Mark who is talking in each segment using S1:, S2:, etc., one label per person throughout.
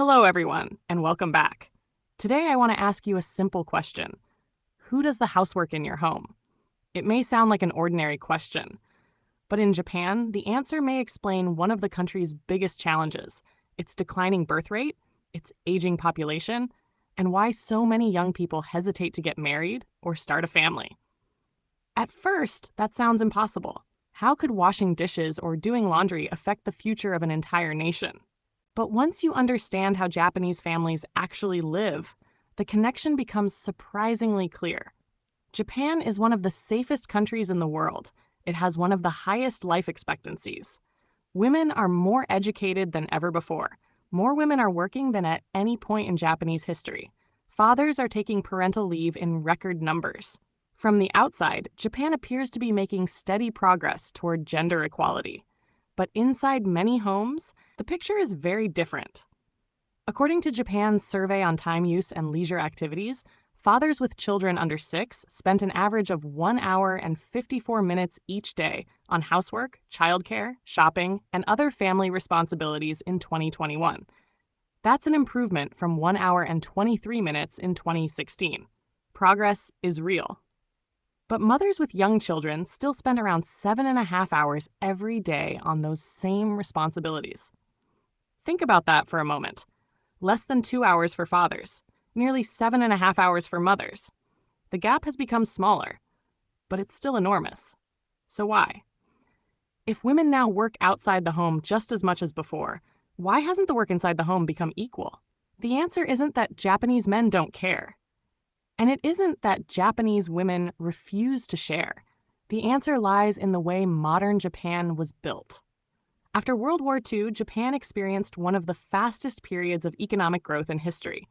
S1: Hello, everyone, and welcome back. Today, I want to ask you a simple question. Who does the housework in your home? It may sound like an ordinary question, but in Japan, the answer may explain one of the country's biggest challenges, its declining birth rate, its aging population, and why so many young people hesitate to get married or start a family. At first, that sounds impossible. How could washing dishes or doing laundry affect the future of an entire nation? But once you understand how Japanese families actually live, the connection becomes surprisingly clear. Japan is one of the safest countries in the world. It has one of the highest life expectancies. Women are more educated than ever before. More women are working than at any point in Japanese history. Fathers are taking parental leave in record numbers. From the outside, Japan appears to be making steady progress toward gender equality. But inside many homes, the picture is very different. According to Japan's Survey on Time Use and Leisure Activities, fathers with children under 6 spent an average of 1 hour and 54 minutes each day on housework, childcare, shopping, and other family responsibilities in 2021. That's an improvement from 1 hour and 23 minutes in 2016. Progress is real. But mothers with young children still spend around 7.5 hours every day on those same responsibilities. Think about that for a moment. Less than 2 hours for fathers, nearly 7.5 hours for mothers. The gap has become smaller, but it's still enormous. So why? If women now work outside the home just as much as before, why hasn't the work inside the home become equal? The answer isn't that Japanese men don't care. And it isn't that Japanese women refuse to share. The answer lies in the way modern Japan was built. After World War II, Japan experienced one of the fastest periods of economic growth in history.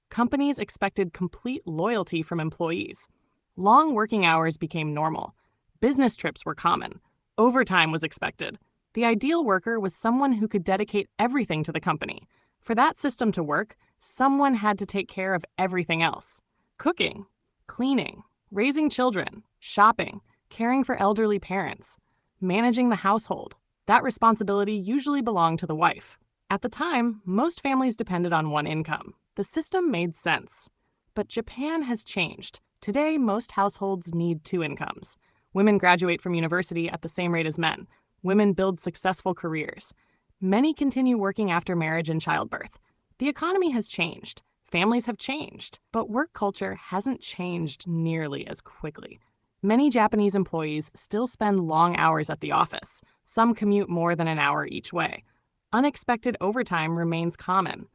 S1: Companies expected complete loyalty from employees. Long working hours became normal. Business trips were common. Overtime was expected. The ideal worker was someone who could dedicate everything to the company. For that system to work, someone had to take care of everything else. Cooking, cleaning, raising children, shopping, caring for elderly parents, managing the household. That responsibility usually belonged to the wife. At the time, most families depended on one income. The system made sense. But Japan has changed. Today, most households need 2 incomes. Women graduate from university at the same rate as men. Women build successful careers. Many continue working after marriage and childbirth. The economy has changed. Families have changed, but work culture hasn't changed nearly as quickly. Many Japanese employees still spend long hours at the office. Some commute more than an hour each way. Unexpected overtime remains common.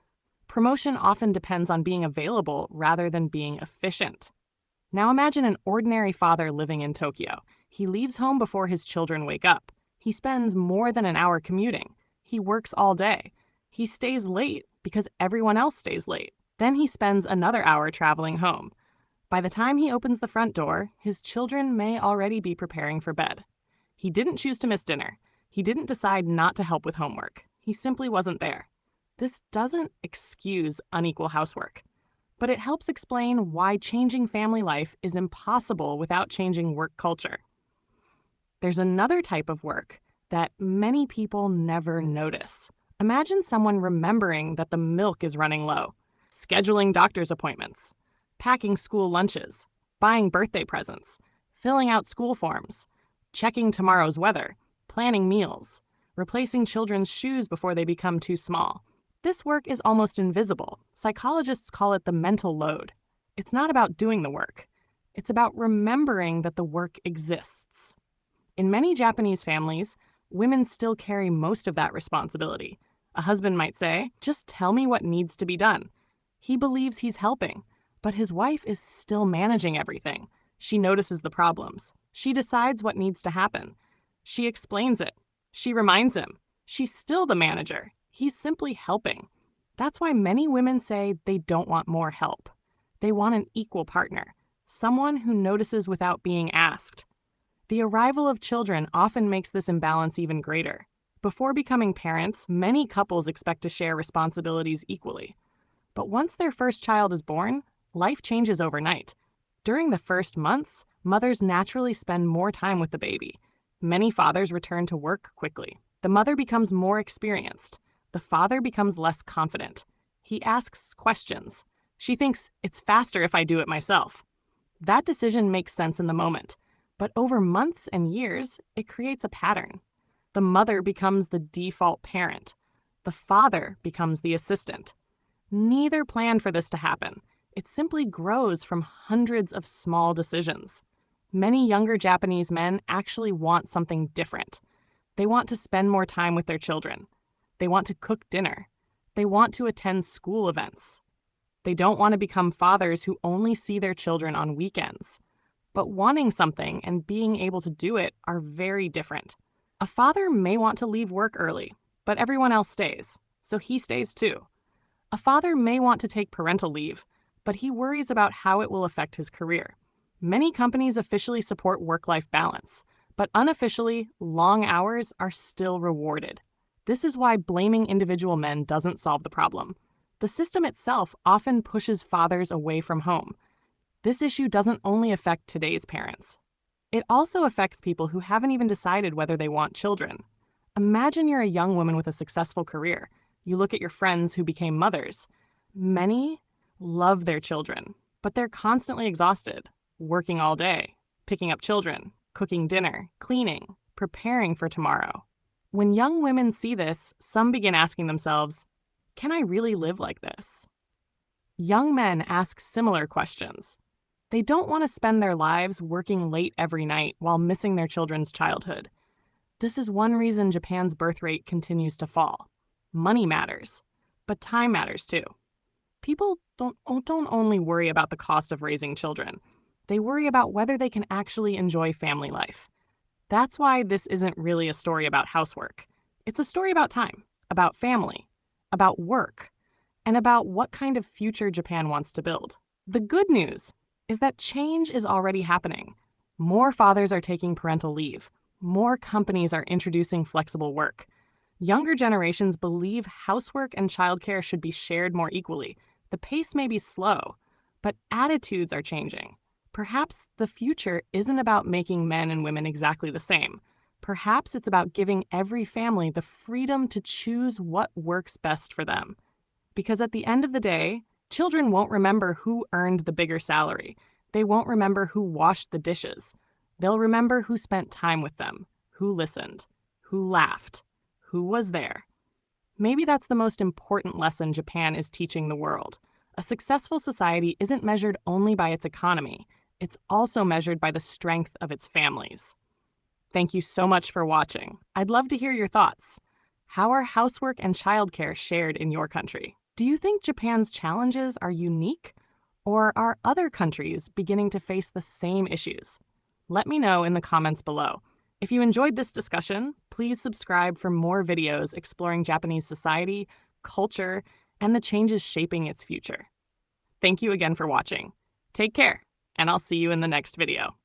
S1: Promotion often depends on being available rather than being efficient. Now imagine an ordinary father living in Tokyo. He leaves home before his children wake up. He spends more than an hour commuting. He works all day. He stays late because everyone else stays late. Then he spends another hour traveling home. By the time he opens the front door, his children may already be preparing for bed. He didn't choose to miss dinner. He didn't decide not to help with homework. He simply wasn't there. This doesn't excuse unequal housework, but it helps explain why changing family life is impossible without changing work culture. There's another type of work that many people never notice. Imagine someone remembering that the milk is running low, scheduling doctor's appointments, packing school lunches, buying birthday presents, filling out school forms, checking tomorrow's weather, planning meals, replacing children's shoes before they become too small. This work is almost invisible. Psychologists call it the mental load. It's not about doing the work. It's about remembering that the work exists. In many Japanese families, women still carry most of that responsibility. A husband might say, "Just tell me what needs to be done." He believes he's helping, but his wife is still managing everything. She notices the problems. She decides what needs to happen. She explains it. She reminds him. She's still the manager. He's simply helping. That's why many women say they don't want more help. They want an equal partner, someone who notices without being asked. The arrival of children often makes this imbalance even greater. Before becoming parents, many couples expect to share responsibilities equally. But once their first child is born, life changes overnight. During the first months, mothers naturally spend more time with the baby. Many fathers return to work quickly. The mother becomes more experienced. The father becomes less confident. He asks questions. She thinks it's faster if I do it myself. That decision makes sense in the moment, but over months and years, it creates a pattern. The mother becomes the default parent. The father becomes the assistant. Neither planned for this to happen. It simply grows from hundreds of small decisions. Many younger Japanese men actually want something different. They want to spend more time with their children. They want to cook dinner. They want to attend school events. They don't want to become fathers who only see their children on weekends. But wanting something and being able to do it are very different. A father may want to leave work early, but everyone else stays, so he stays too. A father may want to take parental leave, but he worries about how it will affect his career. Many companies officially support work-life balance, but unofficially, long hours are still rewarded. This is why blaming individual men doesn't solve the problem. The system itself often pushes fathers away from home. This issue doesn't only affect today's parents. It also affects people who haven't even decided whether they want children. Imagine you're a young woman with a successful career. You look at your friends who became mothers. Many love their children, but they're constantly exhausted, working all day, picking up children, cooking dinner, cleaning, preparing for tomorrow. When young women see this, some begin asking themselves, can I really live like this? Young men ask similar questions. They don't want to spend their lives working late every night while missing their children's childhood. This is one reason Japan's birth rate continues to fall. Money matters, but time matters too. People don't only worry about the cost of raising children. They worry about whether they can actually enjoy family life. That's why this isn't really a story about housework. It's a story about time, about family, about work, and about what kind of future Japan wants to build. The good news is that change is already happening. More fathers are taking parental leave. More companies are introducing flexible work. Younger generations believe housework and childcare should be shared more equally. The pace may be slow, but attitudes are changing. Perhaps the future isn't about making men and women exactly the same. Perhaps it's about giving every family the freedom to choose what works best for them. Because at the end of the day, children won't remember who earned the bigger salary. They won't remember who washed the dishes. They'll remember who spent time with them, who listened, who laughed, who was there. Maybe that's the most important lesson Japan is teaching the world. A successful society isn't measured only by its economy. It's also measured by the strength of its families. Thank you so much for watching. I'd love to hear your thoughts. How are housework and childcare shared in your country? Do you think Japan's challenges are unique, or are other countries beginning to face the same issues? Let me know in the comments below. If you enjoyed this discussion, please subscribe for more videos exploring Japanese society, culture, and the changes shaping its future. Thank you again for watching. Take care, and I'll see you in the next video.